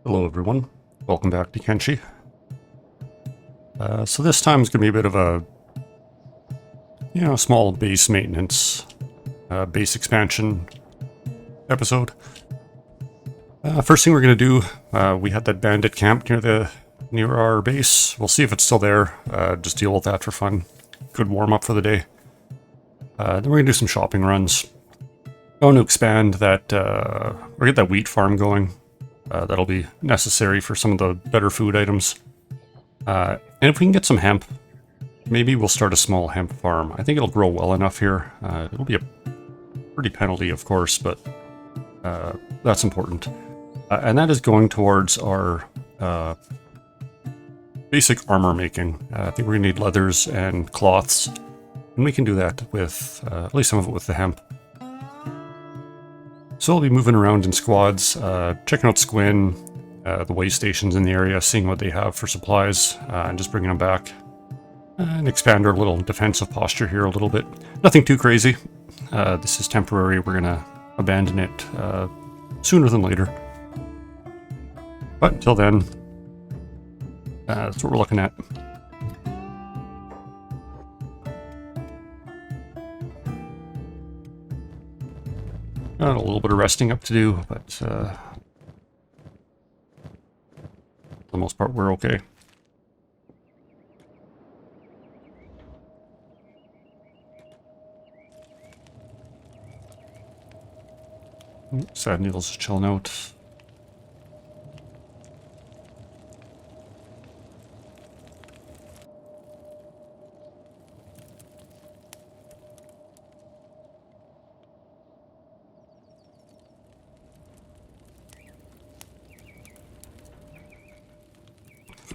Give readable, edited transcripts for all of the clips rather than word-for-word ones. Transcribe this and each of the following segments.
Hello everyone, welcome back to Kenshi. So this time is going to be a bit of a, small base maintenance, base expansion episode. First thing we're going to do, we had that bandit camp near our base. We'll see if it's still there, just deal with that for fun. Good warm up for the day. Then we're going to do some shopping runs. Going to expand that, or get that wheat farm going. That'll be necessary for some of the better food items. And if we can get some hemp, maybe we'll start a small hemp farm. I think it'll grow well enough here. It'll be a pretty penalty, of course, but that's important. And that is going towards our basic armor making. I think we're going to need leathers and cloths, and we can do that with, at least some of it with the hemp. So I'll be moving around in squads, checking out Squin, the way stations in the area, seeing what they have for supplies, and just bringing them back. And expand our little defensive posture here a little bit. Nothing too crazy. This is temporary. We're going to abandon it sooner than later. But until then, that's what we're looking at. Got a little bit of resting up to do, but for the most part, we're okay. Sad Needle's just chilling out.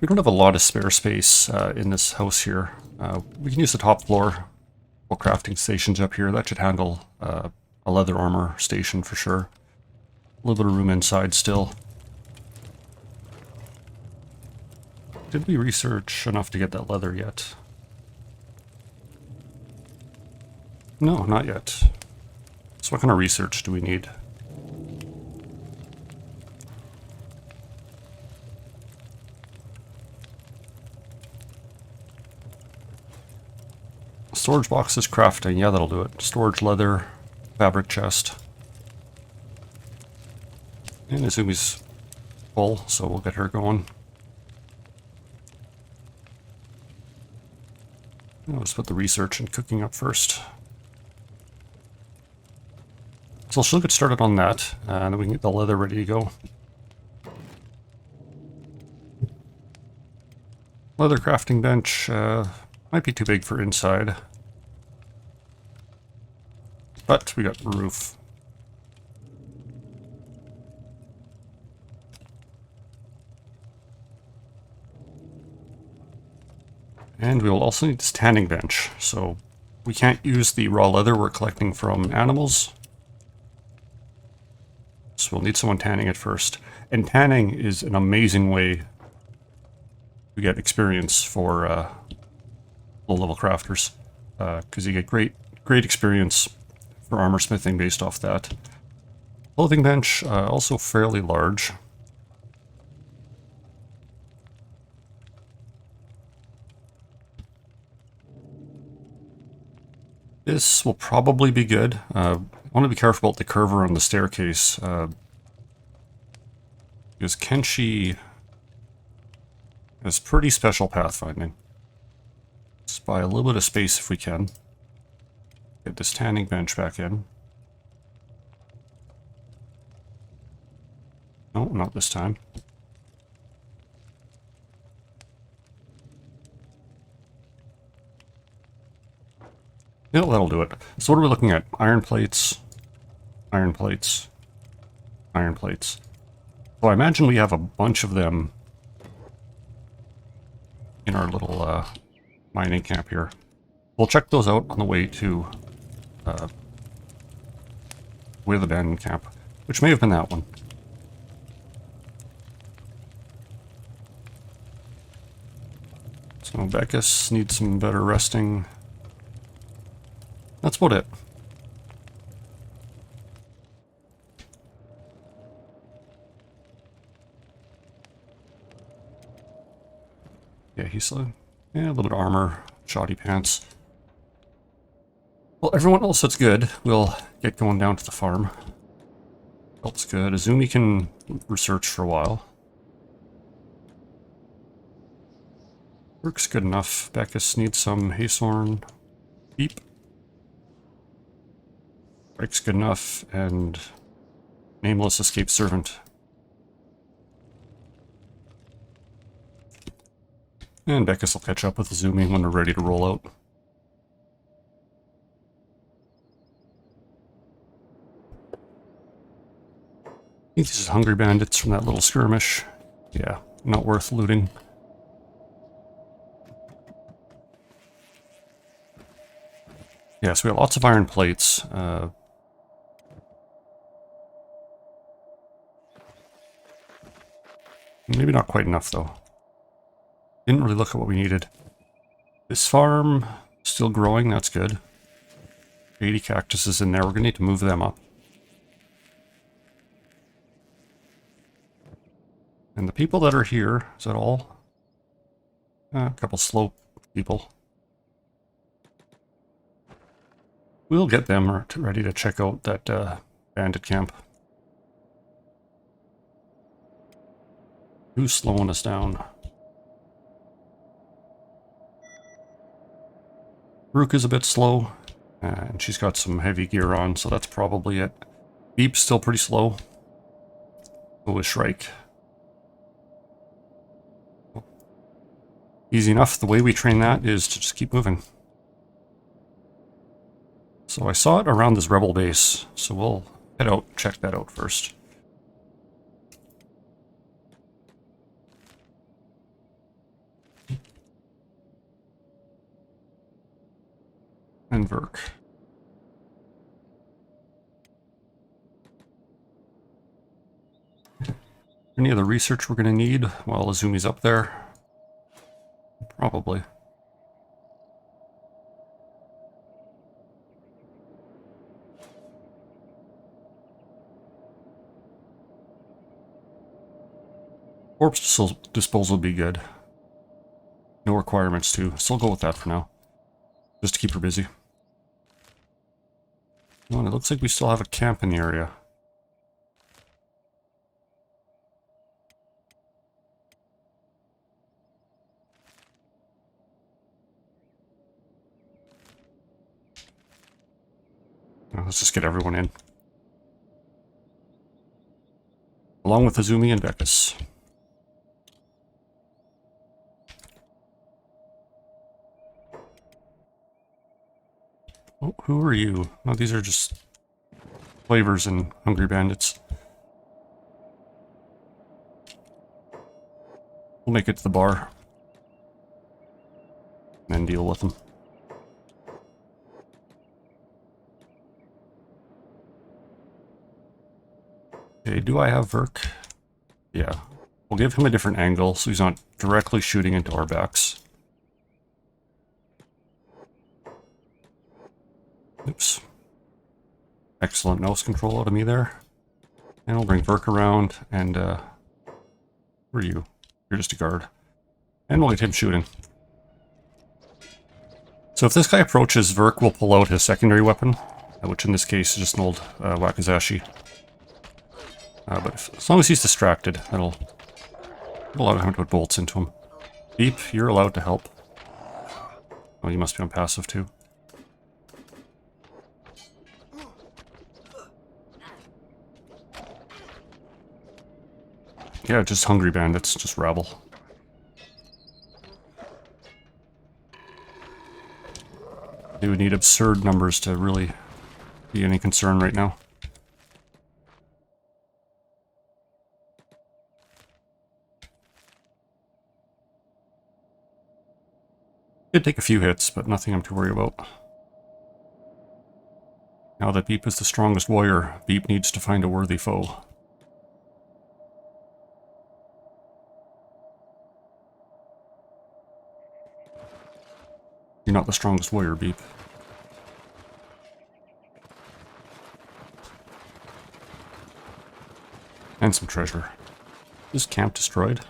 We don't have a lot of spare space in this house here. We can use the top floor. Crafting stations up here. That should handle a leather armor station for sure. A little bit of room inside still. Did we research enough to get that leather yet? No, not yet. So what kind of research do we need? Storage boxes, crafting, yeah, that'll do it. Storage leather, fabric chest. And Izumi's full, so we'll get her going. Let's put the research and cooking up first. So she'll get started on that, and then we can get the leather ready to go. Leather crafting bench might be too big for inside. But we got the roof. And we will also need this tanning bench. So we can't use the raw leather we're collecting from animals. So we'll need someone tanning it first. And tanning is an amazing way to get experience for low-level crafters. Because you get great experience for armor smithing based off that. Clothing bench, also fairly large. This will probably be good. I want to be careful about the curve around the staircase. Because Kenshi has pretty special pathfinding. Let's buy a little bit of space if we can. Get this tanning bench back in. No, not this time. Yeah, that'll do it. So what are we looking at? Iron plates, iron plates, iron plates. So I imagine we have a bunch of them in our little mining camp here. We'll check those out on the way to the abandoned camp, which may have been that one. So Beckus needs some better resting. That's about it. Yeah, he's yeah, a little bit of armor, shoddy pants. Well, everyone else that's good. We'll get going down to the farm. Help's good. Azumi can research for a while. Works good enough. Beckus needs some Haythorn. Beep. Break's good enough, and Nameless escaped servant. And Beckus will catch up with Azumi when they're ready to roll out. I think these are hungry bandits from that little skirmish. Yeah, not worth looting. Yeah, so we have lots of iron plates. Maybe not quite enough, though. Didn't really look at what we needed. This farm, still growing, that's good. 80 cactuses in there, we're going to need to move them up. And the people that are here, is that all? A couple slow people. We'll get them ready to check out that bandit camp. Who's slowing us down? Rook is a bit slow, and she's got some heavy gear on, so that's probably it. Beep's still pretty slow. So is Shrike. Easy enough. The way we train that is to just keep moving. So I saw it around this rebel base, so we'll head out, check that out first. And Verk. Any other research we're going to need while Azumi's up there? Probably. Corpse disposal would be good. No requirements too, so I'll go with that for now. Just to keep her busy. Oh, and it looks like we still have a camp in the area. Let's just get everyone in. Along with Azumi and Beckus. Oh, who are you? Oh, these are just flavors and hungry bandits. We'll make it to the bar. And deal with them. Okay, do I have Verk? Yeah. We'll give him a different angle so he's not directly shooting into our backs. Oops. Excellent nose control out of me there. And we'll bring Verk around and, who are you? You're just a guard. And we'll get him shooting. So if this guy approaches, Verk will pull out his secondary weapon, which in this case is just an old Wakizashi. But as long as he's distracted, that'll allow him to put bolts into him. Beep, you're allowed to help. Oh, you must be on passive too. Yeah, just hungry bandits, just rabble. They would need absurd numbers to really be any concern right now. Did take a few hits, but nothing I'm too worried about. Now that Beep is the strongest warrior, Beep needs to find a worthy foe. You're not the strongest warrior, Beep. And some treasure. Is camp destroyed?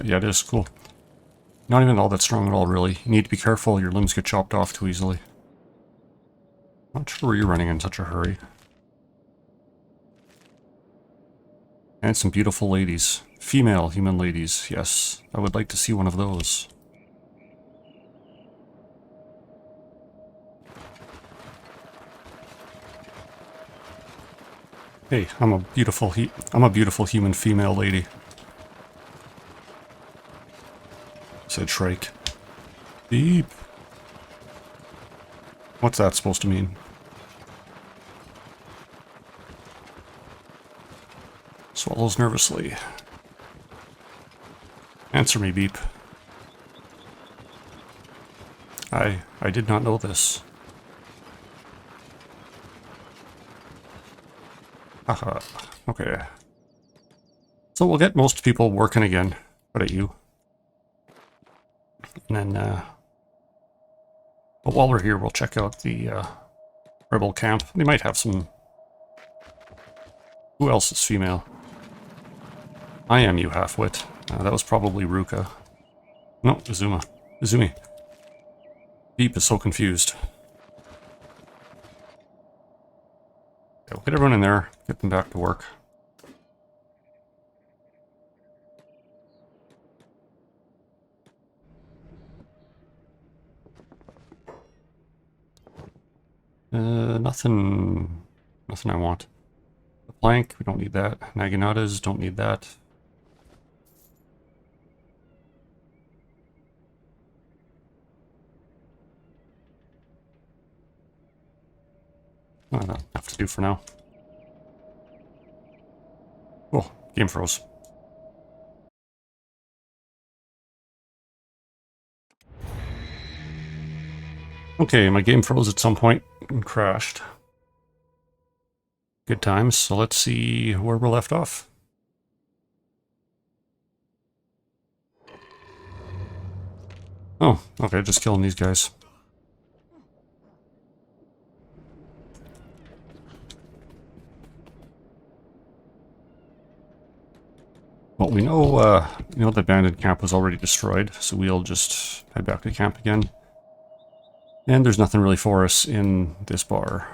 Yeah, it is cool. Not even all that strong at all, really. You need to be careful, your limbs get chopped off too easily. Not sure where you're running in such a hurry. And some beautiful ladies. Female human ladies, yes. I would like to see one of those. Hey, I'm a beautiful human female lady. Said Shrike. Beep. What's that supposed to mean? Swallows nervously. Answer me, Beep. I did not know this. Haha. Okay. So we'll get most people working again. What at you? And then, but while we're here, we'll check out the rebel camp. They might have some... Who else is female? I am, you half-wit. That was probably Ruka. No, Izuma. Izumi. Beep is so confused. Yeah, we'll get everyone in there, get them back to work. Nothing I want. The plank, we don't need that. Naginatas, don't need that. That'll have to do for now. Oh, game froze. Okay, my game froze at some point and crashed. Good times, so let's see where we're left off. Oh, okay, just killing these guys. Well, we know the Bandit camp was already destroyed, so we'll just head back to camp again. And there's nothing really for us in this bar.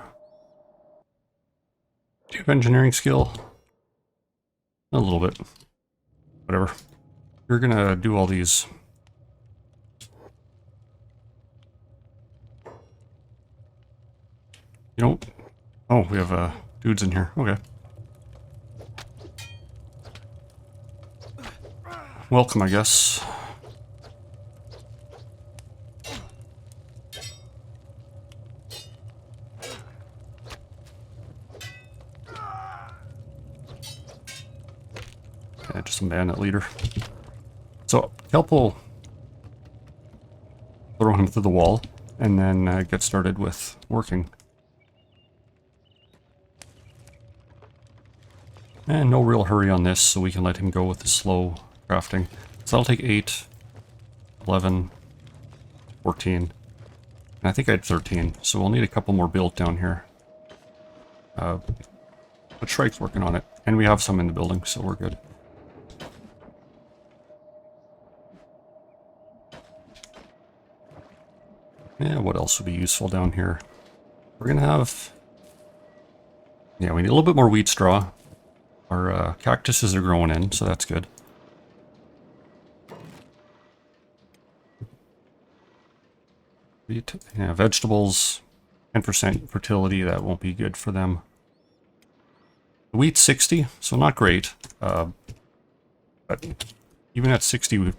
Do you have engineering skill? A little bit. Whatever. You're gonna do all these. You don't... Oh, we have dudes in here. Okay. Welcome, I guess. Yeah, just a bandit leader. So, Kelp will throw him through the wall, and then get started with working. And no real hurry on this, so we can let him go with the slow crafting. So that'll take 8, 11, 14, and I think I had 13, so we'll need a couple more built down here. But Shrike's working on it, and we have some in the building, so we're good. Yeah, what else would be useful down here? We're gonna have... Yeah, we need a little bit more wheat straw. Our cactuses are growing in, so that's good. Yeah, vegetables, 10% fertility, that won't be good for them. The wheat's 60, so not great. But even at 60%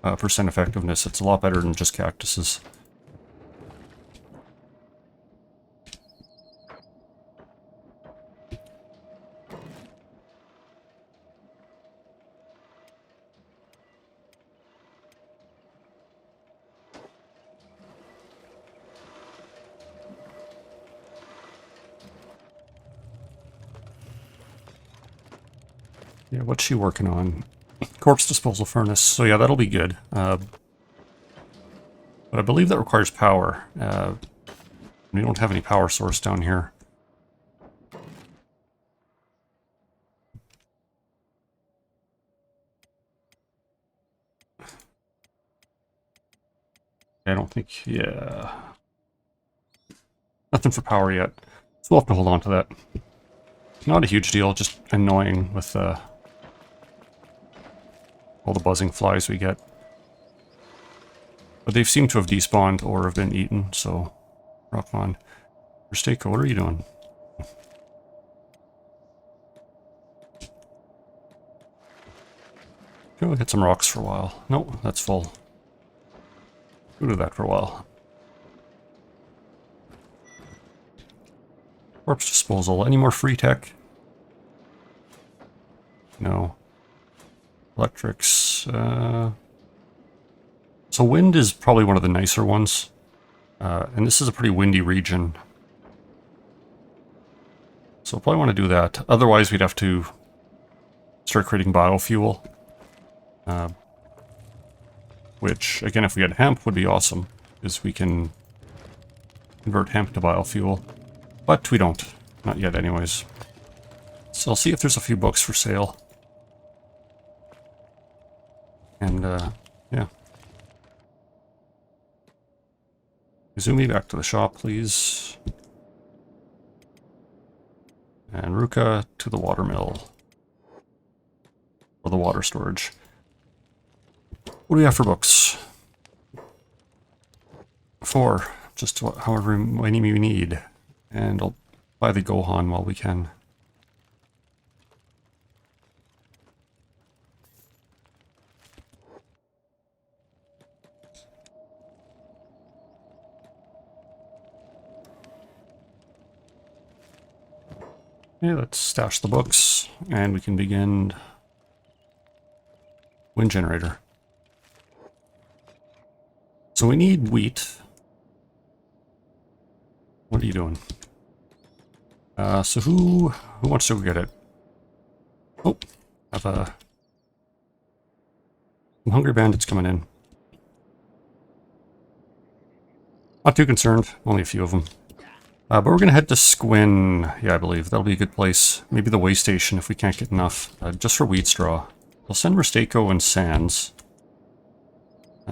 effectiveness, it's a lot better than just cactuses. Yeah, what's she working on? Corpse disposal furnace. So yeah, that'll be good. But I believe that requires power. We don't have any power source down here. I don't think, yeah. Nothing for power yet. So we'll have to hold on to that. Not a huge deal, just annoying with all the buzzing flies we get. But they've seemed to have despawned or have been eaten, so rock on. Rusteko, what are you doing? Go hit some rocks for a while. Nope, that's full. Go do that for a while. Corpse disposal. Any more free tech? No. Electrics. So wind is probably one of the nicer ones. And this is a pretty windy region. So we'll probably want to do that. Otherwise, we'd have to start creating biofuel. Which, again, if we had hemp, would be awesome. Because we can convert hemp to biofuel. But we don't. Not yet, anyways. So I'll see if there's a few books for sale. And, yeah. Izumi, back to the shop, please. And Ruka to the watermill. Or the water storage. What do we have for books? 4. Just however many we need. And I'll buy the Gohan while we can. Okay, let's stash the books, and we can begin wind generator. So we need wheat. What are you doing? So who wants to go get it? Oh, have some hungry bandits coming in. Not too concerned, only a few of them. But we're going to head to Squin, yeah, I believe. That'll be a good place. Maybe the way station if we can't get enough. Just for wheat straw. We'll send Rusteko and Sans.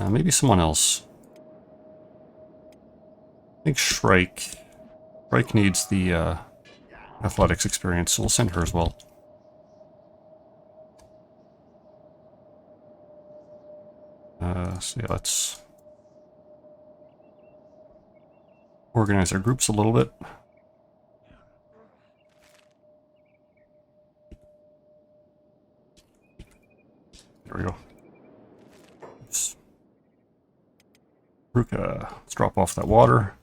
Maybe someone else. I think Shrike. Shrike needs the athletics experience, so we'll send her as well. So yeah, let's organize our groups a little bit. There we go. Ruka, let's drop off that water.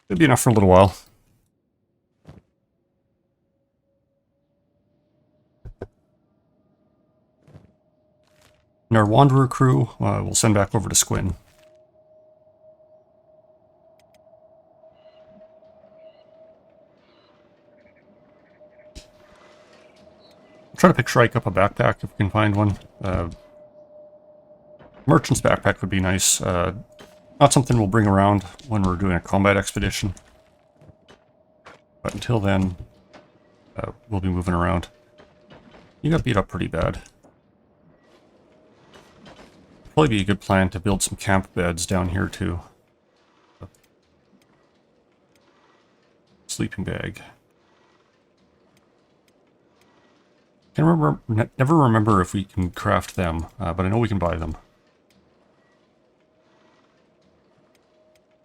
It'll be enough for a little while. And our Wanderer crew, we'll send back over to Squin. Try to pick Shrike up a backpack if we can find one. Merchant's backpack would be nice. Not something we'll bring around when we're doing a combat expedition. But until then, we'll be moving around. You got beat up pretty bad. Probably be a good plan to build some camp beds down here too. Sleeping bag. Never remember if we can craft them, but I know we can buy them.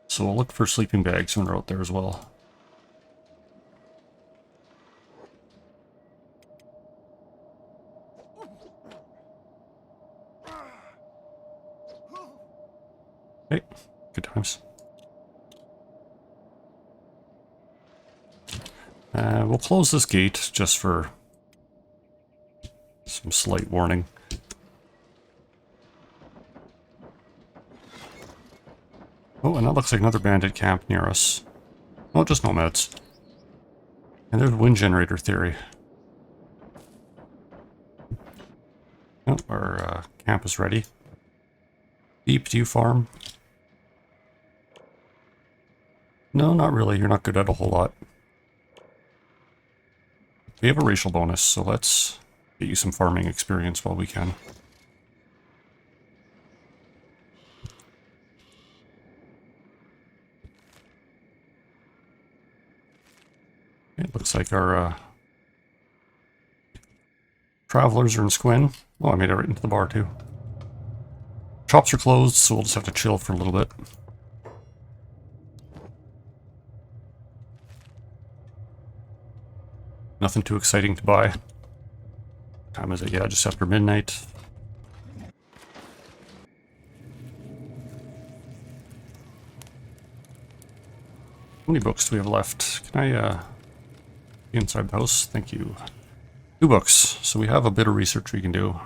So we'll look for sleeping bags when we're out there as well. Hey, good times. We'll close this gate just for some slight warning. Oh, and that looks like another bandit camp near us. Oh, just nomads. And there's wind generator theory. Oh, our camp is ready. Deep, do you farm? No, not really. You're not good at a whole lot. We have a racial bonus, so let's get you some farming experience while we can. It looks like our travelers are in Squin. Oh, I made it right into the bar too. Shops are closed, so we'll just have to chill for a little bit. Nothing too exciting to buy. Time is it? Yeah, just after midnight. How many books do we have left? Can I, be inside the house? Thank you. 2 books. So we have a bit of research we can do.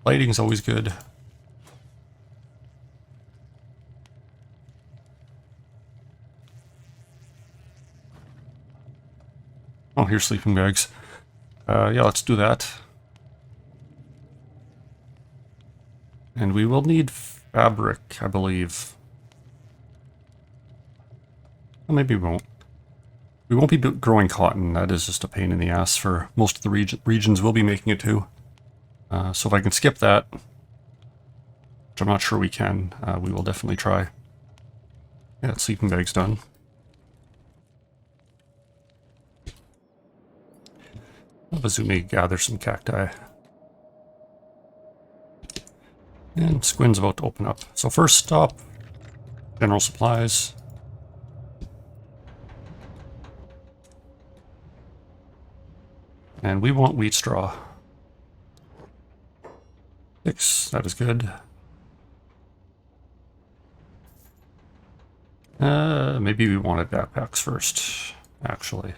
Lighting's always good. Oh, here's sleeping bags. Yeah, let's do that. And we will need fabric, I believe. Well, maybe we won't. We won't be growing cotton. That is just a pain in the ass for most of the regions we'll be making it to. So if I can skip that, which I'm not sure we can, we will definitely try. Yeah, sleeping bag's done. I'll have Azumi gather some cacti. And Squin's about to open up. So first stop, general supplies. And we want wheat straw. 6, that is good. Maybe we wanted backpacks first, actually.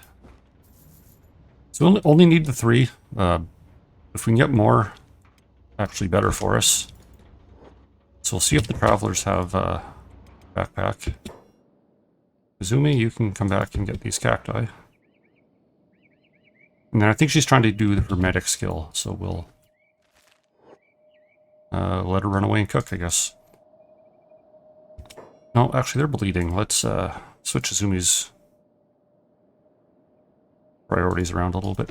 So we only need the 3. If we can get more, actually better for us. So we'll see if the travelers have a backpack. Izumi, you can come back and get these cacti. And then I think she's trying to do her medic skill, so we'll let her run away and cook, I guess. No, actually they're bleeding. Let's switch Izumi's priorities around a little bit.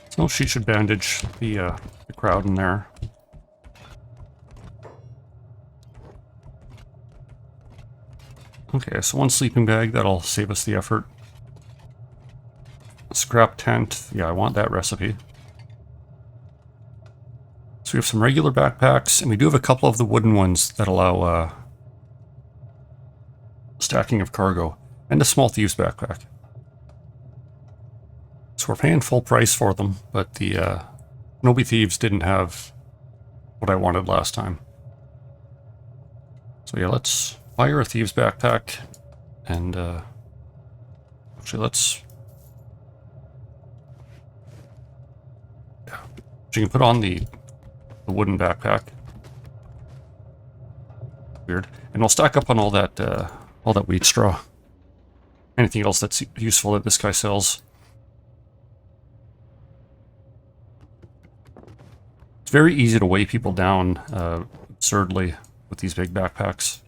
So she should bandage the crowd in there. Okay, so 1 sleeping bag, that'll save us the effort. Scrap tent, yeah, I want that recipe. So we have some regular backpacks, and we do have a couple of the wooden ones that allow stacking of cargo, and a small thieves backpack. So we're paying full price for them, but the Nobi Thieves didn't have what I wanted last time. So yeah, let's fire a thieves backpack, and actually let's... Yeah, you can put on the wooden backpack. Weird. And we'll stack up on all that wheat straw. Anything else that's useful that this guy sells. It's very easy to weigh people down absurdly with these big backpacks.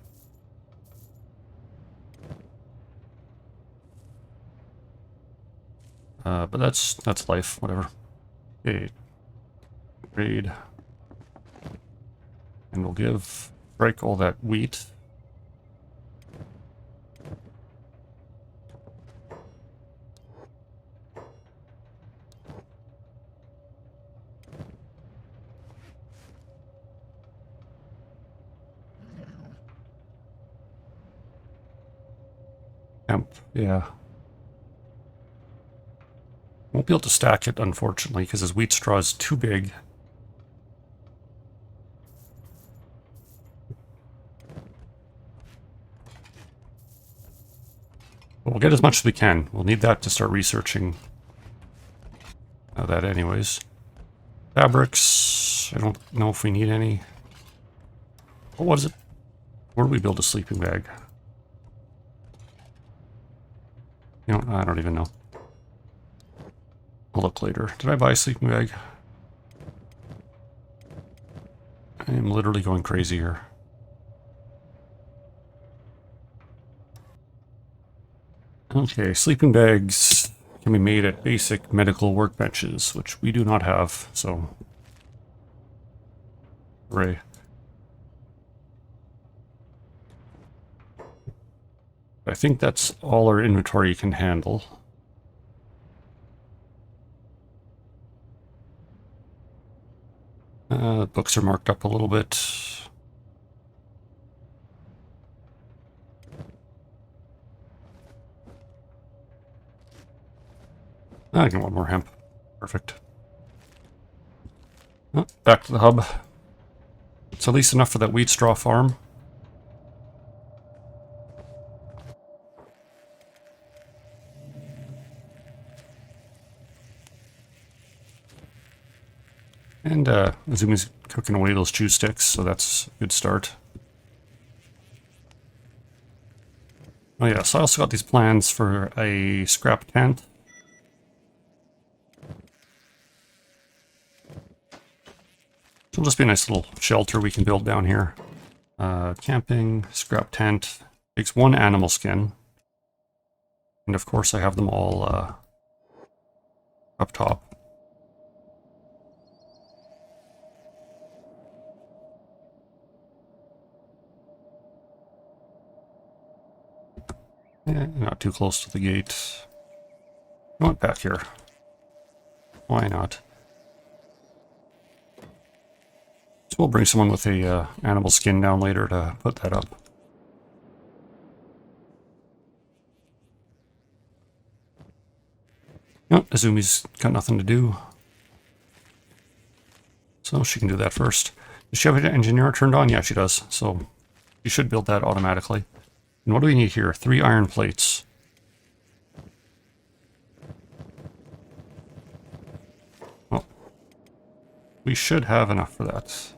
But that's life, whatever. Okay. Trade. And we'll give Drake all that wheat. Yeah. Won't be able to stack it, unfortunately, because his wheat straw is too big. But we'll get as much as we can. We'll need that to start researching that anyways. Fabrics, I don't know if we need any. What was it? Where do we build a sleeping bag? You know, I don't even know. I'll look later. Did I buy a sleeping bag? I am literally going crazy here. Okay, sleeping bags can be made at basic medical workbenches, which we do not have, so... Hooray. I think that's all our inventory can handle. Books are marked up a little bit. I can want more hemp. Perfect. Oh, back to the hub. It's at least enough for that wheat straw farm. And Azumi's cooking away those chew sticks, so that's a good start. Oh yeah, so I also got these plans for a scrap tent. It'll just be a nice little shelter we can build down here. Camping, scrap tent, takes 1 animal skin. And of course I have them all up top. Not too close to the gate. Not back here. Why not? So we'll bring someone with a animal skin down later to put that up. Oh, Azumi's got nothing to do. So she can do that first. Does she have an engineer turned on? Yeah, she does. So you should build that automatically. And what do we need here? 3 iron plates. Well, we should have enough for that.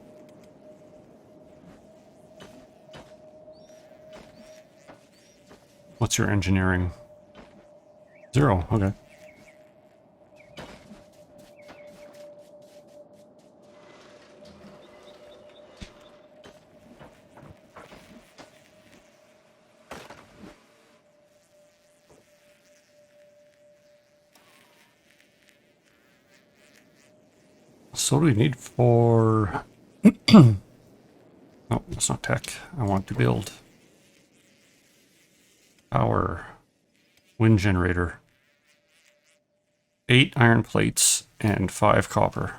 What's your engineering? 0, okay. So what do we need for... Oh, that's not tech. I want to build power wind generator. 8 iron plates and 5 copper.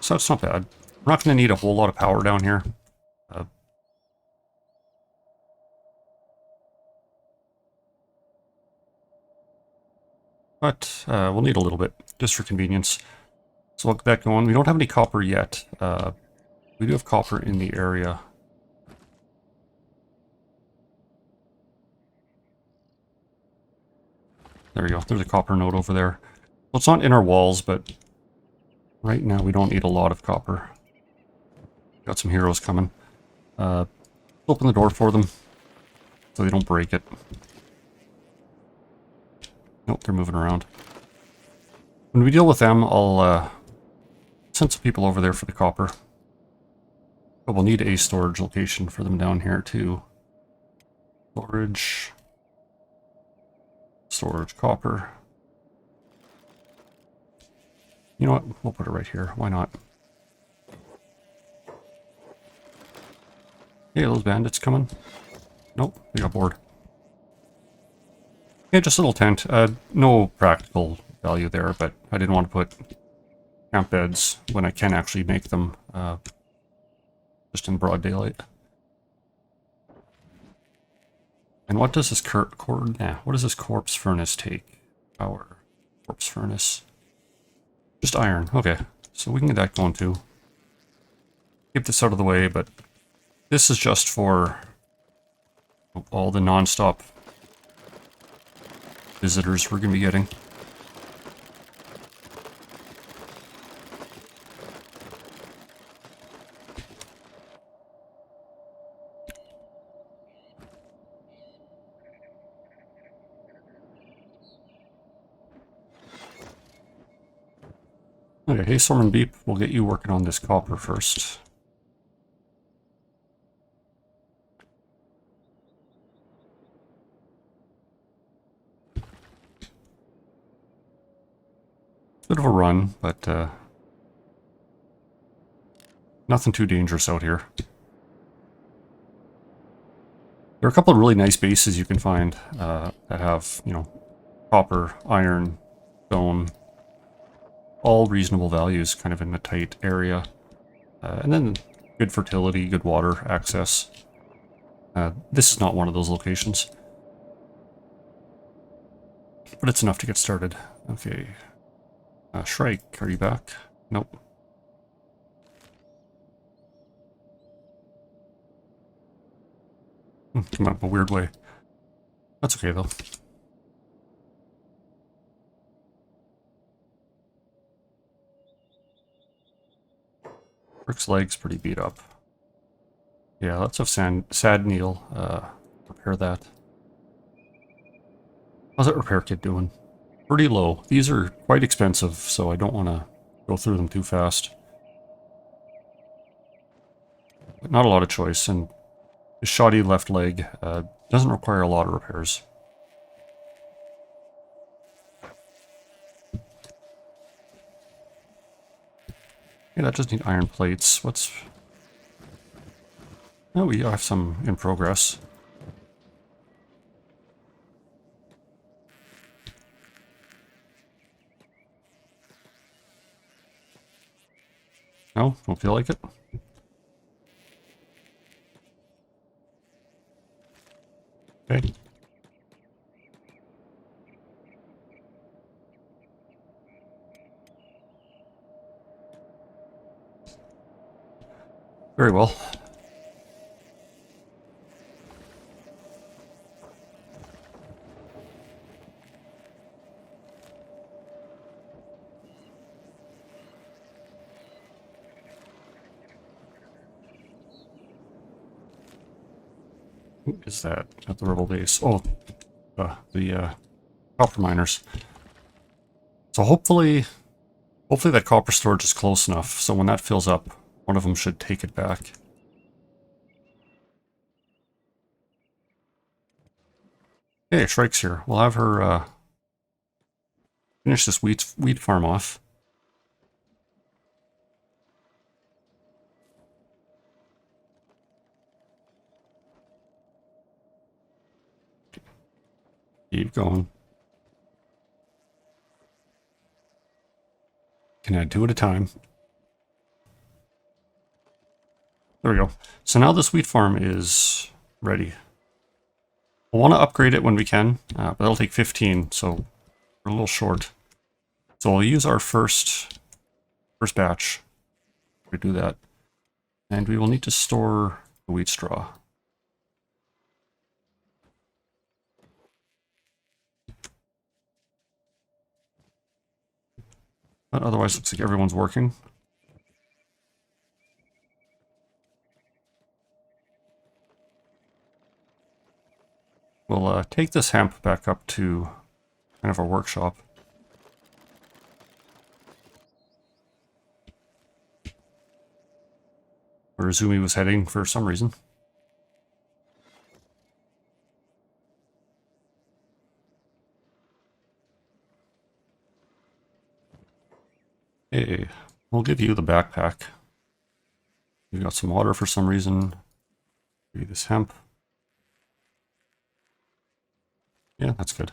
So that's not bad. We're not going to need a whole lot of power down here. But we'll need a little bit, just for convenience. So look that going. We don't have any copper yet. We do have copper in the area. There we go. There's a copper node over there. Well, it's not in our walls, but right now we don't need a lot of copper. Got some heroes coming. Open the door for them so they don't break it. Nope, they're moving around. When we deal with them, I'll send some people over there for the copper. But we'll need a storage location for them down here too. Storage. Storage copper. You know what? We'll put it right here. Why not? Hey, those bandits coming? Nope, they got bored. Yeah, just a little tent. No practical value there, but I didn't want to put camp beds when I can actually make them just in broad daylight. And what does this what does this corpse furnace take? Power. Corpse furnace. Just iron. Okay, so we can get that going too. Keep this out of the way, but this is just for all the non-stop visitors we're going to be getting. Okay, hey Storm and Beep, we'll get you working on this copper first. Bit of a run, but nothing too dangerous out here. There are a couple of really nice bases you can find that have, you know, copper, iron, stone, all reasonable values kind of in the tight area. And then good fertility, good water access. This is not one of those locations. But it's enough to get started. Okay. Shrike, are you back? Nope. Come up a weird way. That's okay, though. Rick's leg's pretty beat up. Yeah, let's have Sad Neil repair that. How's that repair kit doing? Pretty low. These are quite expensive, so I don't want to go through them too fast. But not a lot of choice, and his shoddy left leg doesn't require a lot of repairs. Yeah, that just need iron plates. What's... Oh, we have some in progress. No? Don't feel like it? Okay. Very well. What is that at the rebel base? Oh, the copper miners. So hopefully that copper storage is close enough, so when that fills up, one of them should take it back. Hey, Shrike's here. We'll have her finish this wheat farm off. Keep going. Can add 2 at a time. There we go. So now this wheat farm is ready. We'll want to upgrade it when we can, but that'll take 15, so we're a little short. So we'll use our first batch to do that. And we will need to store the wheat straw. But otherwise, looks like everyone's working. We'll take this hemp back up to kind of our workshop. Where Izumi was heading for some reason. Hey, we'll give you the backpack. You got some water for some reason. Give you this hemp. Yeah, that's good.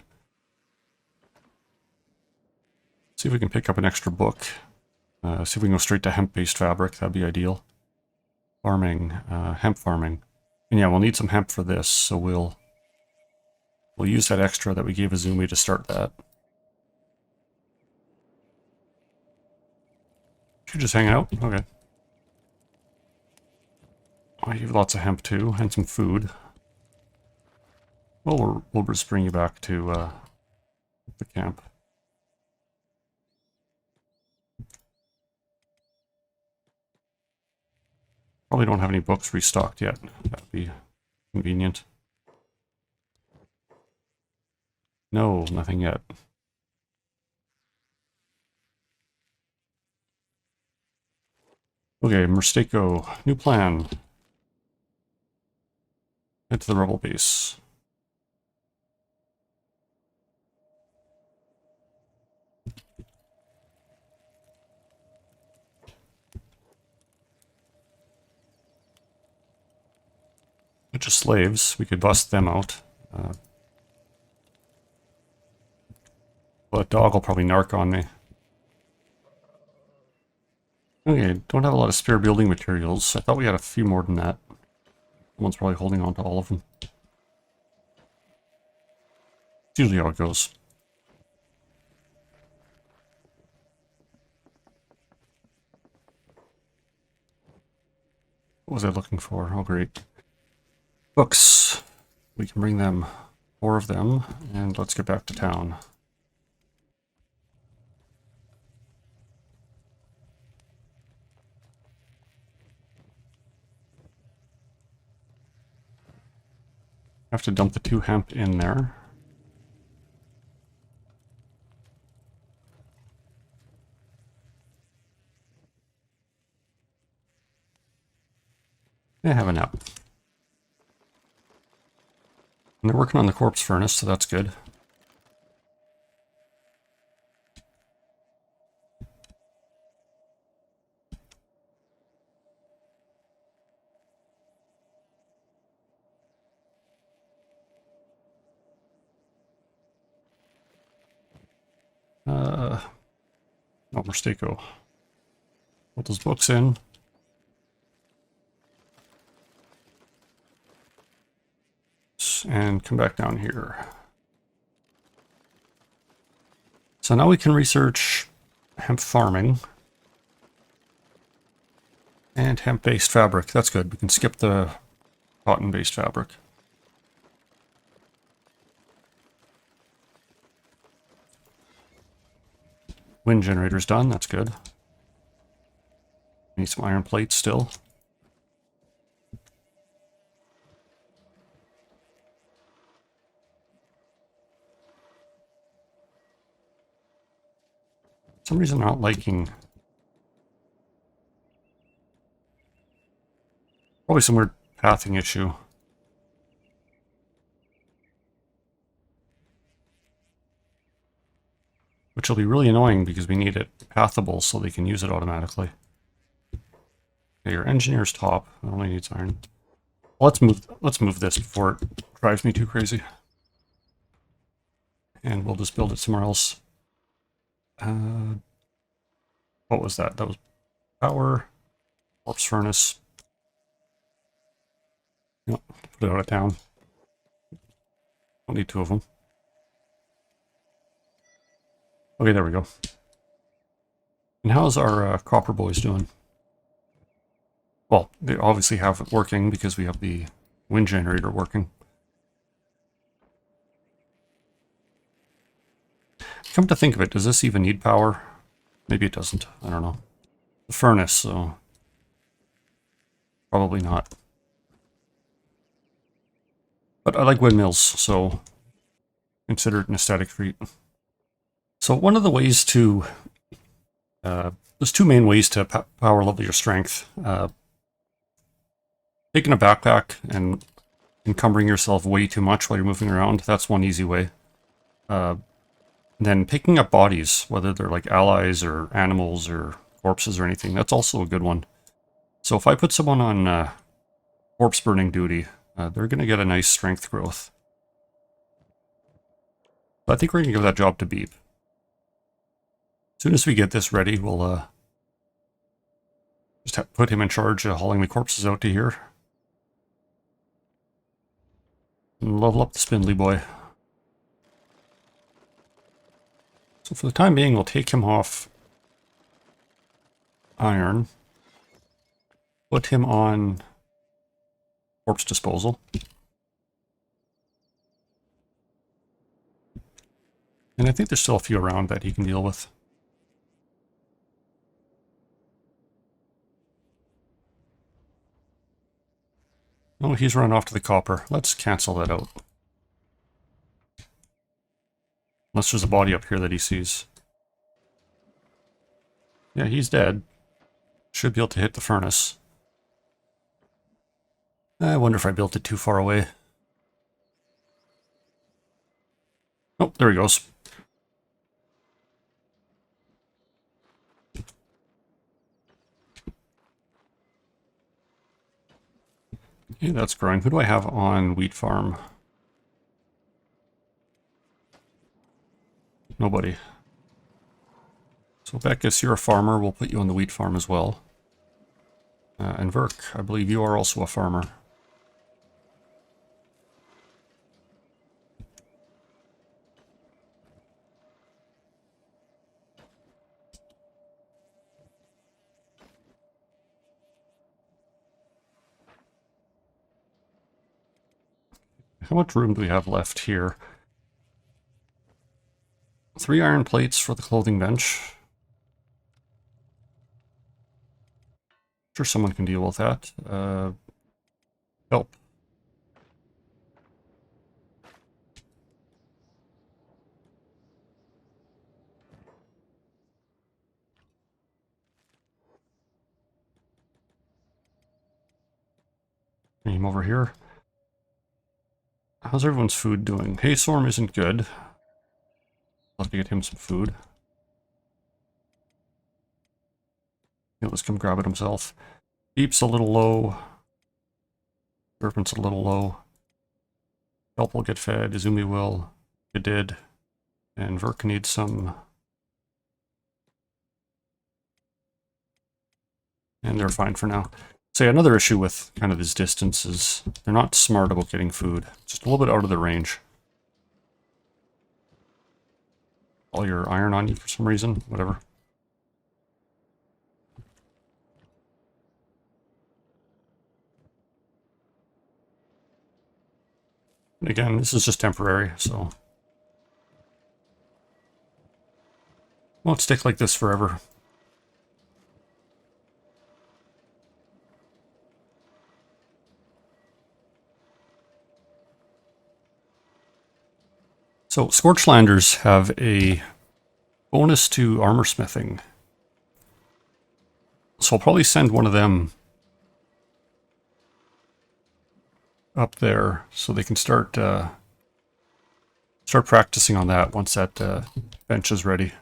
See if we can pick up an extra book. See if we can go straight to hemp-based fabric. That'd be ideal. Farming, hemp farming. And yeah, we'll need some hemp for this, so we'll use that extra that we gave Izumi to start that. Should just hang out? Okay. I give lots of hemp too, and some food. Well, we'll just bring you back to the camp. Probably don't have any books restocked yet. That'd be convenient. No, nothing yet. Okay, Mistako. New plan. Head to the rebel base. just slaves. We could bust them out. But dog will probably narc on me. Okay, don't have a lot of spare building materials. I thought we had a few more than that. Someone's probably holding on to all of them. It's usually how it goes. What was I looking for? Oh, great. Books. We can bring them, 4 of them, and let's get back to town. Have to dump the 2 hemp in there. They have a nap. And they're working on the corpse furnace, so that's good. No more Stako. Put those books in. And come back down here. So now we can research hemp farming. And hemp-based fabric. That's good. We can skip the cotton-based fabric. Wind generator's done. That's good. Need some iron plates still. For some reason I'm not liking... Probably some weird pathing issue. Which will be really annoying because we need it pathable so they can use it automatically. Okay, your engineer's top. It only needs iron. Well, let's move this before it drives me too crazy. And we'll just build it somewhere else. What was that? That was power, corpse furnace. Yep, put it out of town. Don't need 2 of them. Okay, there we go. And how's our copper boys doing? Well, they obviously have it working because we have the wind generator working. Come to think of it, does this even need power? Maybe it doesn't. I don't know. The furnace, so... Probably not. But I like windmills, so... Consider it an aesthetic treat. So one of the ways to... there's 2 main ways to power level your strength. Taking a backpack and encumbering yourself way too much while you're moving around, that's one easy way. Then picking up bodies, whether they're like allies or animals or corpses or anything, that's also a good one. So if I put someone on corpse burning duty, they're going to get a nice strength growth. But I think we're going to give that job to Beep. As soon as we get this ready, we'll just put him in charge of hauling the corpses out to here. And level up the spindly boy. So for the time being, we'll take him off iron. Put him on corpse disposal. And I think there's still a few around that he can deal with. Oh, he's run off to the copper. Let's cancel that out. Unless there's a body up here that he sees. Yeah, he's dead. Should be able to hit the furnace. I wonder if I built it too far away. Oh, there he goes. Okay, that's growing. Who do I have on wheat farm? Nobody. So Beckus, you're a farmer. We'll put you on the wheat farm as well. And Verk, I believe you are also a farmer. How much room do we have left here? 3 iron plates for the clothing bench. Sure, someone can deal with that. Help. Bring him over here. How's everyone's food doing? Haystorm isn't good. I'll have to get him some food. Yeah, let's come grab it himself. Deep's a little low. Serpent's a little low. Help will get fed. Izumi will. It did. And Verk needs some. And they're fine for now. So another issue with kind of this distance is they're not smart about getting food. Just a little bit out of their range. All your iron on you for some reason. Whatever. And again, this is just temporary, so won't stick like this forever. So Scorchlanders have a bonus to armor smithing. So I'll probably send one of them up there so they can start practicing on that once that bench is ready.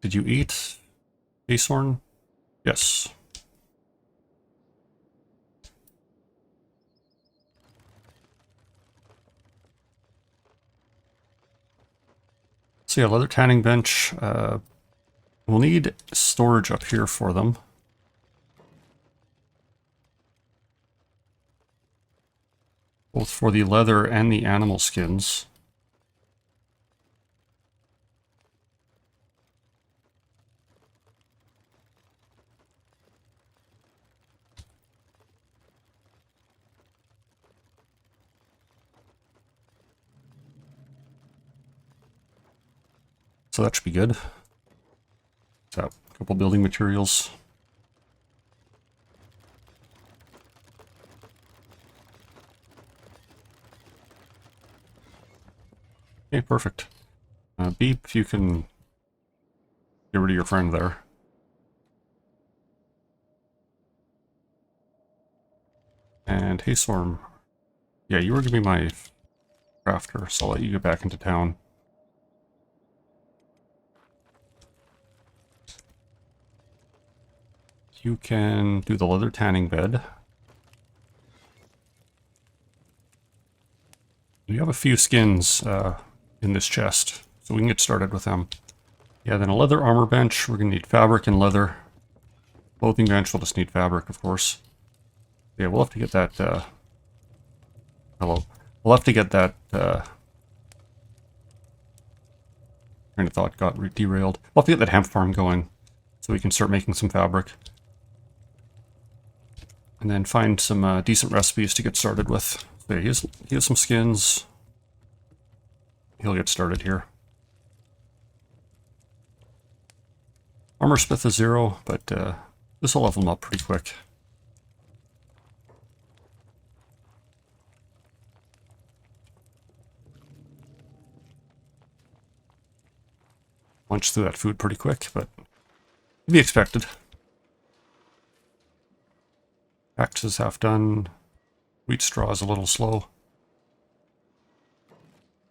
Did you eat, Acehorn? Yes. So yeah, leather tanning bench. We'll need storage up here for them. Both for the leather and the animal skins. So that should be good. So a couple building materials. Okay, perfect. Beep, you can get rid of your friend there. And Haystorm, yeah, you were giving me my crafter, so I'll let you get back into town. You can do the leather tanning bed. We have a few skins in this chest, so we can get started with them. Yeah, then a leather armor bench. We're going to need fabric and leather. Clothing bench, we'll just need fabric, of course. Yeah, we'll have to get that... hello. We'll have to get that... train of thought got derailed. We'll have to get that hemp farm going so we can start making some fabric. And then find some decent recipes to get started with. So yeah, he has some skins. He'll get started here. Armor smith is 0, but this will level him up pretty quick. Munch through that food pretty quick, but to be expected. Axe is half done. Wheat straw is a little slow.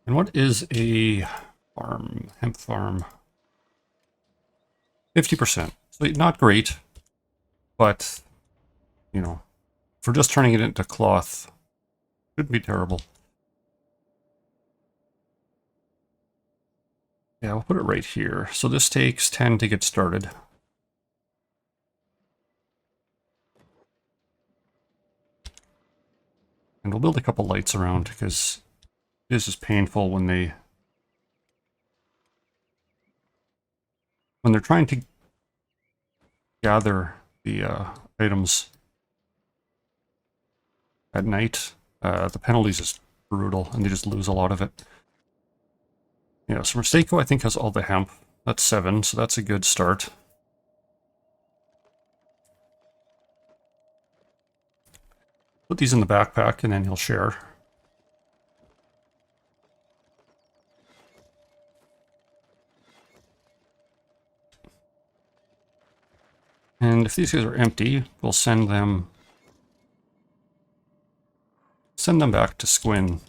And what is a farm? Hemp farm. 50%. So not great, but you know, for just turning it into cloth, shouldn't be terrible. Yeah, we'll put it right here. So this takes 10 to get started. And we'll build a couple lights around because this is painful when they're trying to gather the items at night. The penalties is brutal, and they just lose a lot of it. Yeah, so Mistako, I think, has all the hemp. That's 7, so that's a good start. Put these in the backpack, and then he'll share. And if these guys are empty, we'll send them back to Squin.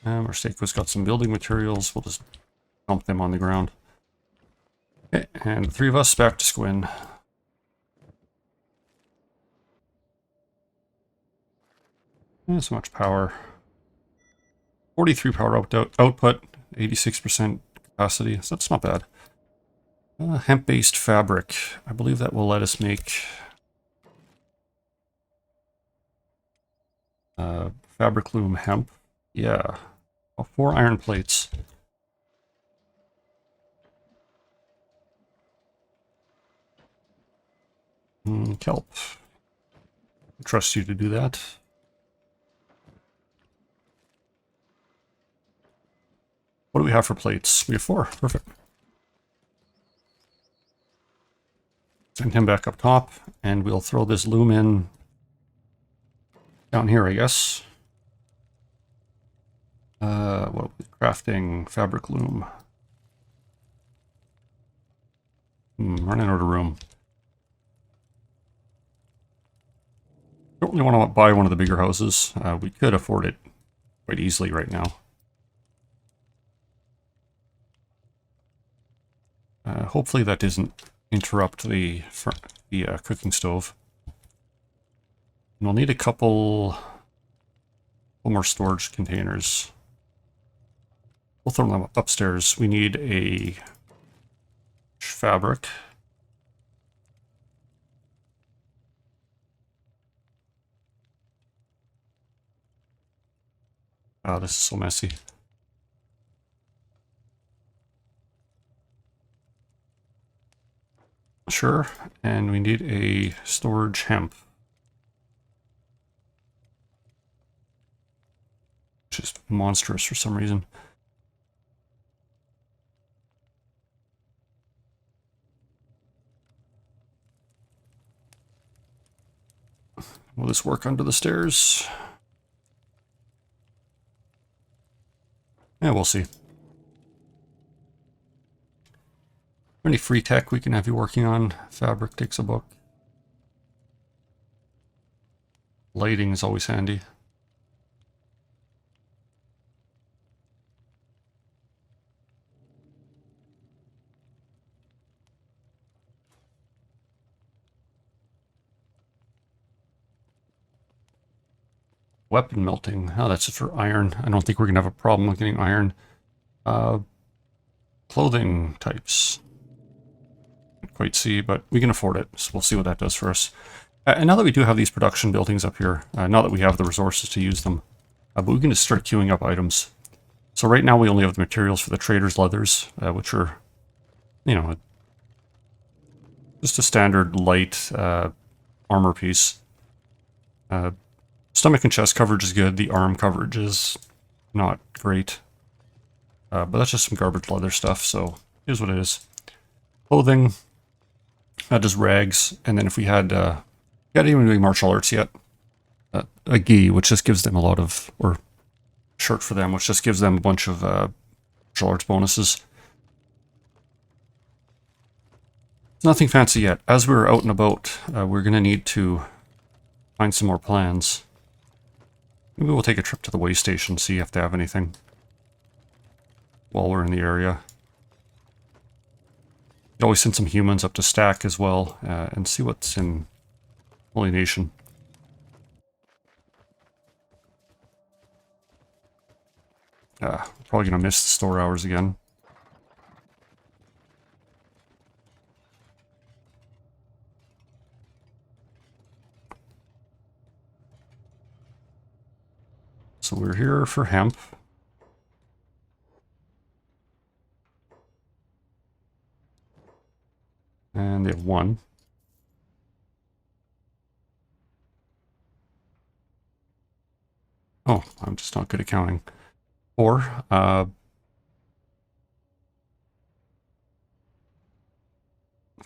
Morstako's got some building materials. We'll just dump them on the ground. Okay, and the 3 of us back to Squin. Not so much power. 43 power output, 86% capacity, so that's not bad. Hemp-based fabric. I believe that will let us make fabric loom hemp. Yeah. 4 iron plates. Kelp. I trust you to do that. What do we have for plates? We have 4. Perfect. Send him back up top, and we'll throw this loom in down here, I guess. What are we crafting? Fabric loom. Running out of room. Don't really want to buy one of the bigger houses. We could afford it quite easily right now. Hopefully that doesn't interrupt the cooking stove. And we'll need a couple more storage containers. We'll throw them upstairs. We need a fabric. Oh, this is so messy. Sure, and we need a storage hemp. Which is monstrous for some reason. Will this work under the stairs? Yeah, we'll see. Any free tech we can have you working on? Fabric takes a book. Lighting is always handy. Weapon melting. Oh, that's for iron. I don't think we're going to have a problem with getting iron. Clothing types. Can't quite see, but we can afford it, so we'll see what that does for us. And now that we do have these production buildings up here, now that we have the resources to use them, but we can just start queuing up items. So right now we only have the materials for the trader's leathers, which are, you know, just a standard light armor piece. Stomach and chest coverage is good. The arm coverage is not great. But that's just some garbage leather stuff, so here's what it is. Clothing, just rags, and then if we had, got anyone doing martial arts yet? A gi, which just gives them a lot of, or shirt for them, which just gives them a bunch of martial arts bonuses. Nothing fancy yet. As we're out and about, we're going to need to find some more plans. Maybe we'll take a trip to the way station, see if they have anything while we're in the area. Could always send some humans up to stack as well, and see what's in Holy Nation. Probably gonna miss the store hours again. So we're here for hemp. And they have one. Oh, I'm just not good at counting. 4.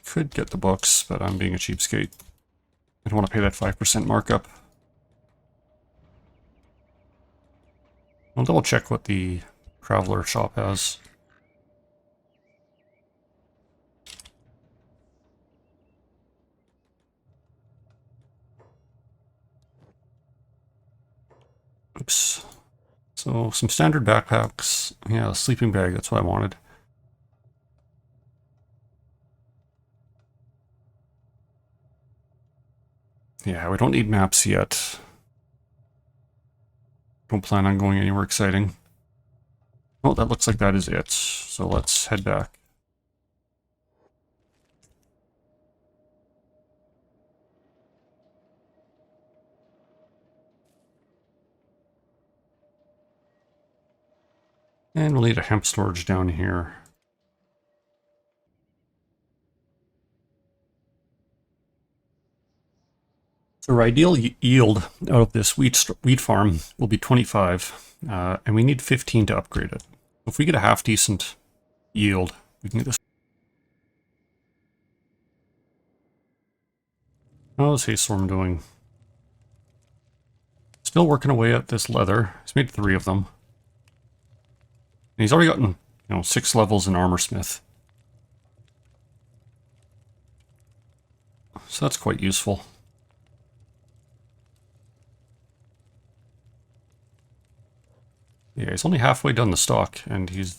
Could get the books, but I'm being a cheapskate. I don't want to pay that 5% markup. I'll double check what the Traveler shop has. Oops. So some standard backpacks. Yeah, a sleeping bag, that's what I wanted. Yeah, we don't need maps yet. Don't plan on going anywhere exciting. Oh, that looks like that is it. So let's head back. And we'll need a hemp storage down here. So our ideal yield out of this wheat farm will be 25, and we need 15 to upgrade it. If we get a half-decent yield, we can get this. How's Haystorm doing? Still working away at this leather. He's made 3 of them. And he's already gotten, 6 levels in Armorsmith. So that's quite useful. Yeah, he's only halfway done the stock, and he's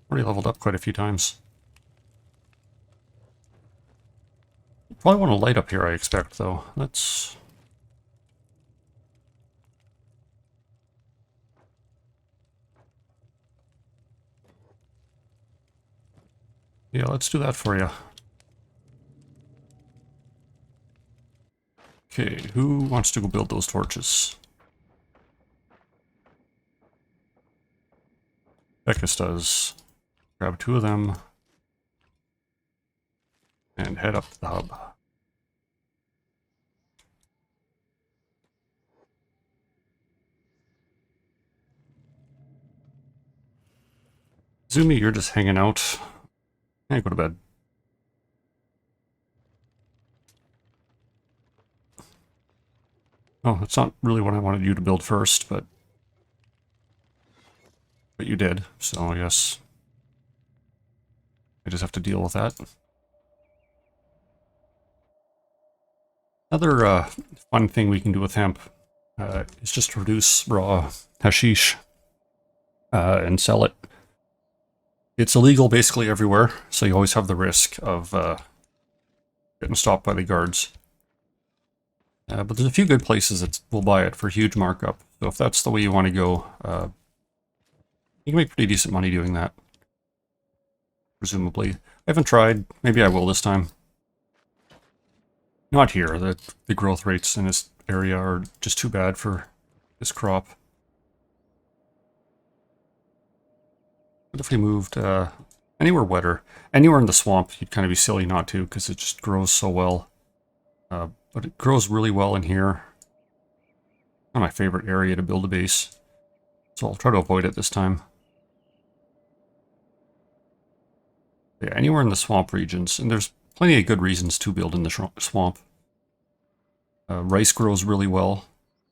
already leveled up quite a few times. Probably want to light up here, I expect, though. Let's... Yeah, let's do that for you. Okay, who wants to go build those torches? Beckus does. Grab 2 of them. And head up to the hub. Zumi, you're just hanging out. Hey, go to bed. Oh, that's not really what I wanted you to build first, but you did, so I guess I just have to deal with that. Another fun thing we can do with hemp is just produce raw hashish and sell it. It's illegal basically everywhere, so you always have the risk of getting stopped by the guards. But there's a few good places that will buy it for huge markup. So if that's the way you want to go, you can make pretty decent money doing that. Presumably. I haven't tried. Maybe I will this time. Not here. The growth rates in this area are just too bad for this crop. What if we moved anywhere wetter? Anywhere in the swamp, you'd kind of be silly not to, because it just grows so well. But it grows really well in here. Not my favorite area to build a base. So I'll try to avoid it this time. Yeah, anywhere in the swamp regions. And there's plenty of good reasons to build in the swamp. Rice grows really well.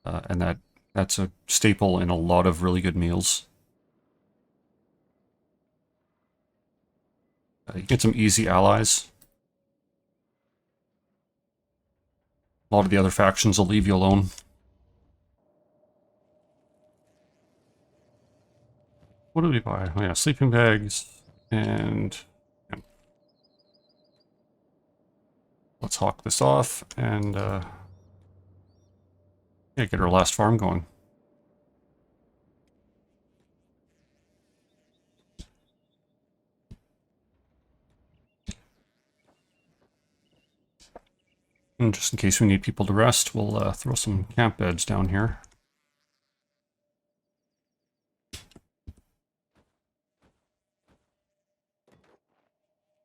And that's a staple in a lot of really good meals. You get some easy allies. A lot of the other factions will leave you alone. What do we buy? Oh yeah, sleeping bags and... let's hawk this off and yeah, get our last farm going. And just in case we need people to rest, we'll throw some camp beds down here.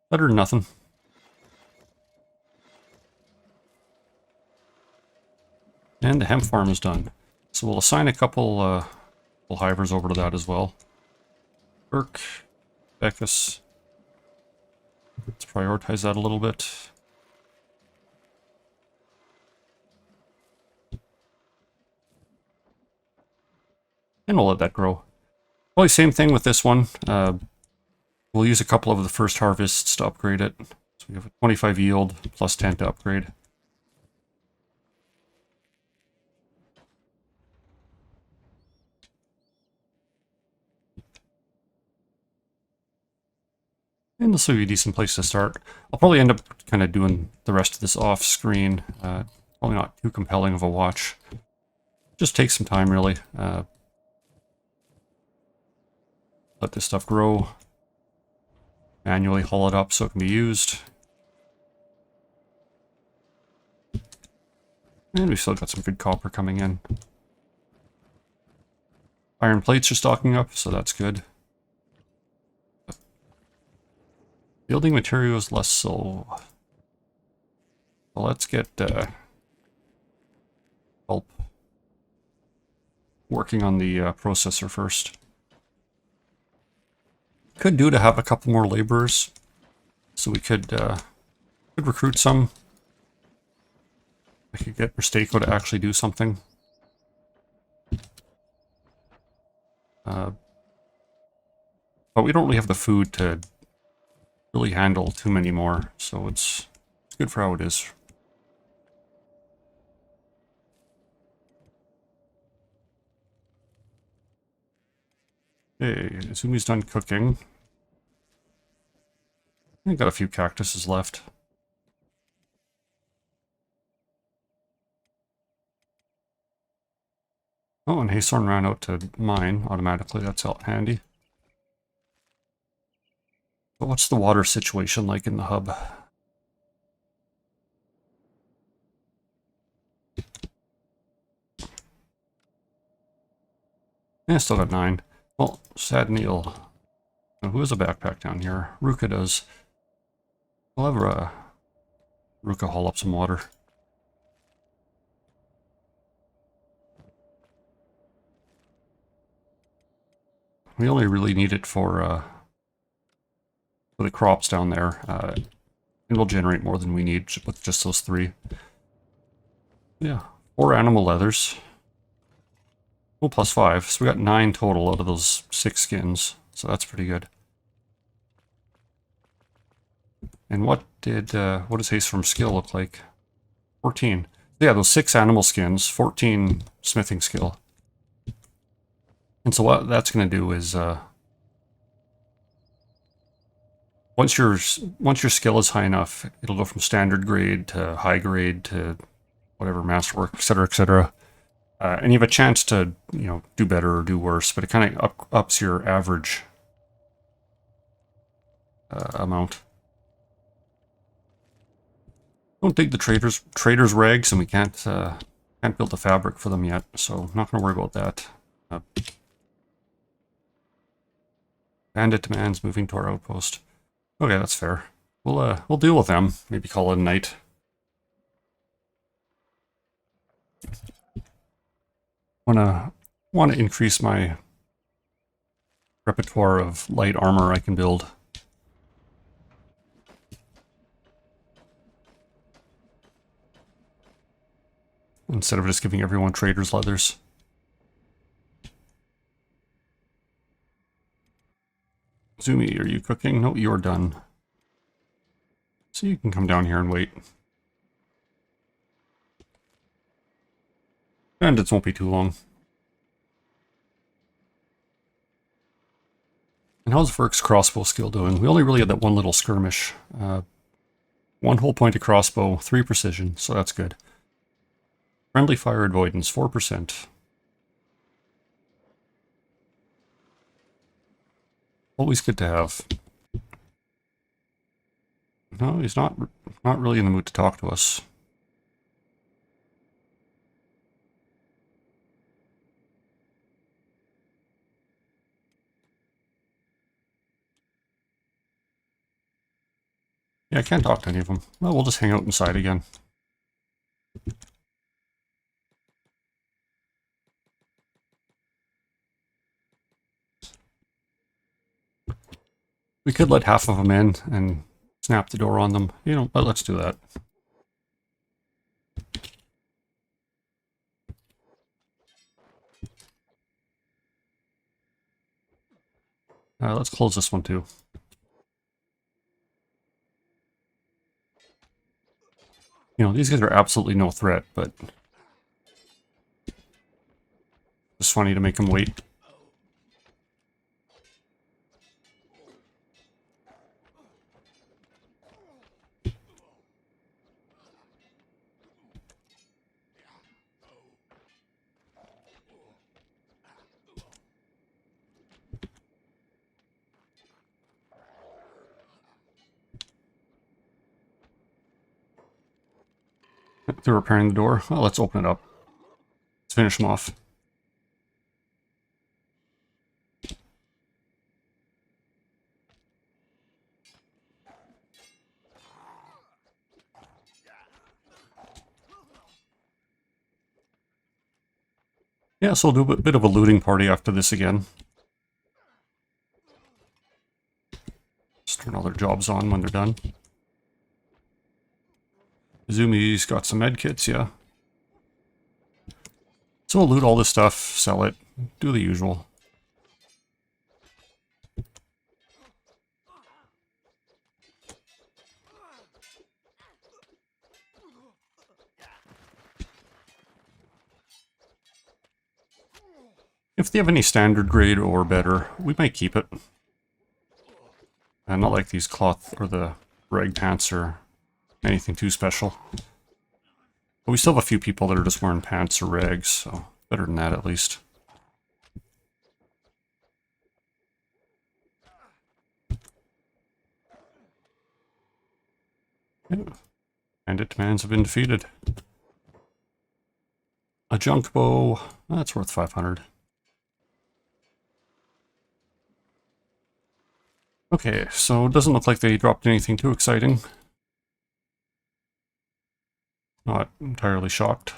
Better than nothing. And the hemp farm is done. So we'll assign a couple hivers over to that as well. Burke, Beckus. Let's prioritize that a little bit. And we'll let that grow. Probably same thing with this one. We'll use a couple of the first harvests to upgrade it. So we have a 25 yield plus 10 to upgrade. And this will be a decent place to start. I'll probably end up kind of doing the rest of this off screen. Probably not too compelling of a watch. Just take some time, really. Let this stuff grow. Manually haul it up so it can be used. And we've still got some good copper coming in. Iron plates are stocking up, so that's good. Building materials less so. Well, let's get help working on the processor first. Could do to have a couple more laborers, so we could recruit some. I could get Mistako to actually do something. But we don't really have the food to really handle too many more, so it's good for how it is. Okay, Izumi's done cooking. I got a few cactuses left. Oh, and Haysorn ran out to mine automatically. That's out handy. But what's the water situation like in the hub? Yeah, still got 9. Well, sad Neil. Now, who has a backpack down here? Ruka does. We'll have Ruka haul up some water. We only really need it for the crops down there. And we'll generate more than we need with just those 3. Yeah, 4 animal leathers. Oh, plus 5. So we got 9 total out of those 6 skins. So that's pretty good. And what does haste from skill look like? 14. Yeah, those 6 animal skins, 14 smithing skill. And so what that's going to do is once your skill is high enough, it'll go from standard grade to high grade to whatever, masterwork, etc., etc. And you have a chance to, do better or do worse, but it kind of ups your average amount. Don't dig the traders rags, and we can't build the fabric for them yet, so I'm not going to worry about that. Bandit demands moving to our outpost. Okay, that's fair. We'll deal with them. Maybe call it a night. Want to increase my repertoire of light armor I can build. Instead of just giving everyone traders leathers. Zumi, are you cooking? No, you're done. So you can come down here and wait. Bandits won't be too long. And how's Verk's crossbow skill doing? We only really had that one little skirmish. 1 whole point of crossbow, 3 precision, so that's good. Friendly fire avoidance, 4%. Always good to have. No, he's not really in the mood to talk to us. Yeah, I can't talk to any of them. Well, we'll just hang out inside again. We could let half of them in and snap the door on them. You know, but let's do that. Let's close this one too. You know, these guys are absolutely no threat, but it's funny to make them wait. They're repairing the door. Well, let's open it up. Let's finish them off. Yeah, so we'll do a bit of a looting party after this again. Just turn all their jobs on when they're done. Izumi's got some med kits, yeah. So we'll loot all this stuff, sell it, do the usual. If they have any standard grade or better, we might keep it. And not like these cloth or the rag pants or anything too special. But we still have a few people that are just wearing pants or rags, so better than that at least. Yeah. Bandit demands have been defeated. A junk bow, that's worth 500. Okay, so it doesn't look like they dropped anything too exciting. Not entirely shocked.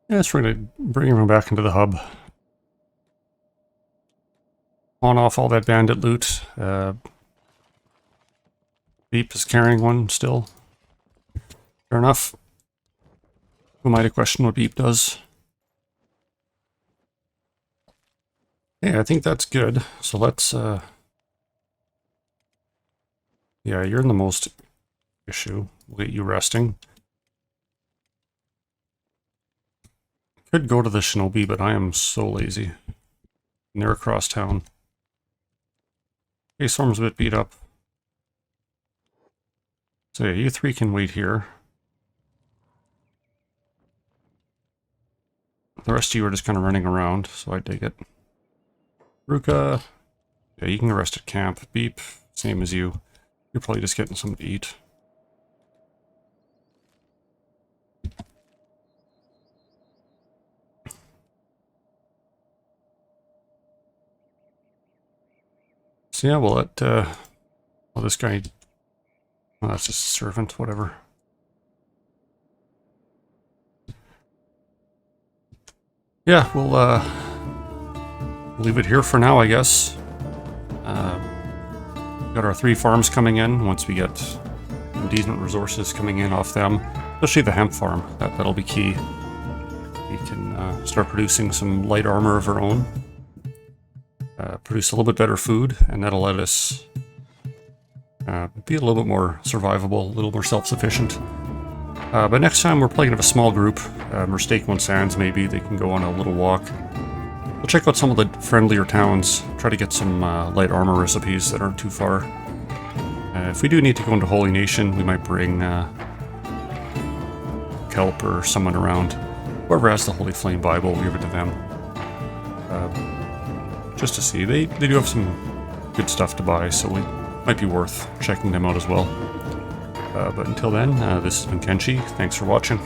Yeah, let's try to bring everyone back into the hub. On off all that bandit loot. Beep is carrying one still. Fair enough. Who might have questioned what Beep does? Yeah, I think that's good. So let's, yeah, you're in the most issue. We'll get you resting. Could go to the Shinobi, but I am so lazy. And they're across town. Okay, Storm's a bit beat up. So yeah, you three can wait here. The rest of you are just kind of running around, so I dig it. Ruka, yeah, you can rest at camp. Beep, same as you. You're probably just getting something to eat. So yeah, we'll let, well, this guy, well, that's just a servant, whatever. Yeah, we'll leave it here for now, I guess. Got our 3 farms coming in. Once we get some decent resources coming in off them, especially the hemp farm, that'll be key. We can start producing some light armor of our own, produce a little bit better food, and that'll let us be a little bit more survivable, a little more self-sufficient. But next time we're probably going to have a small group, Mistake One Sands maybe, they can go on a little walk. We'll check out some of the friendlier towns, try to get some light armor recipes that aren't too far. If we do need to go into Holy Nation, we might bring Kelp or someone around. Whoever has the Holy Flame Bible, we'll give it to them. Just to see. They do have some good stuff to buy, so it might be worth checking them out as well. But until then, this has been Kenshi. Thanks for watching.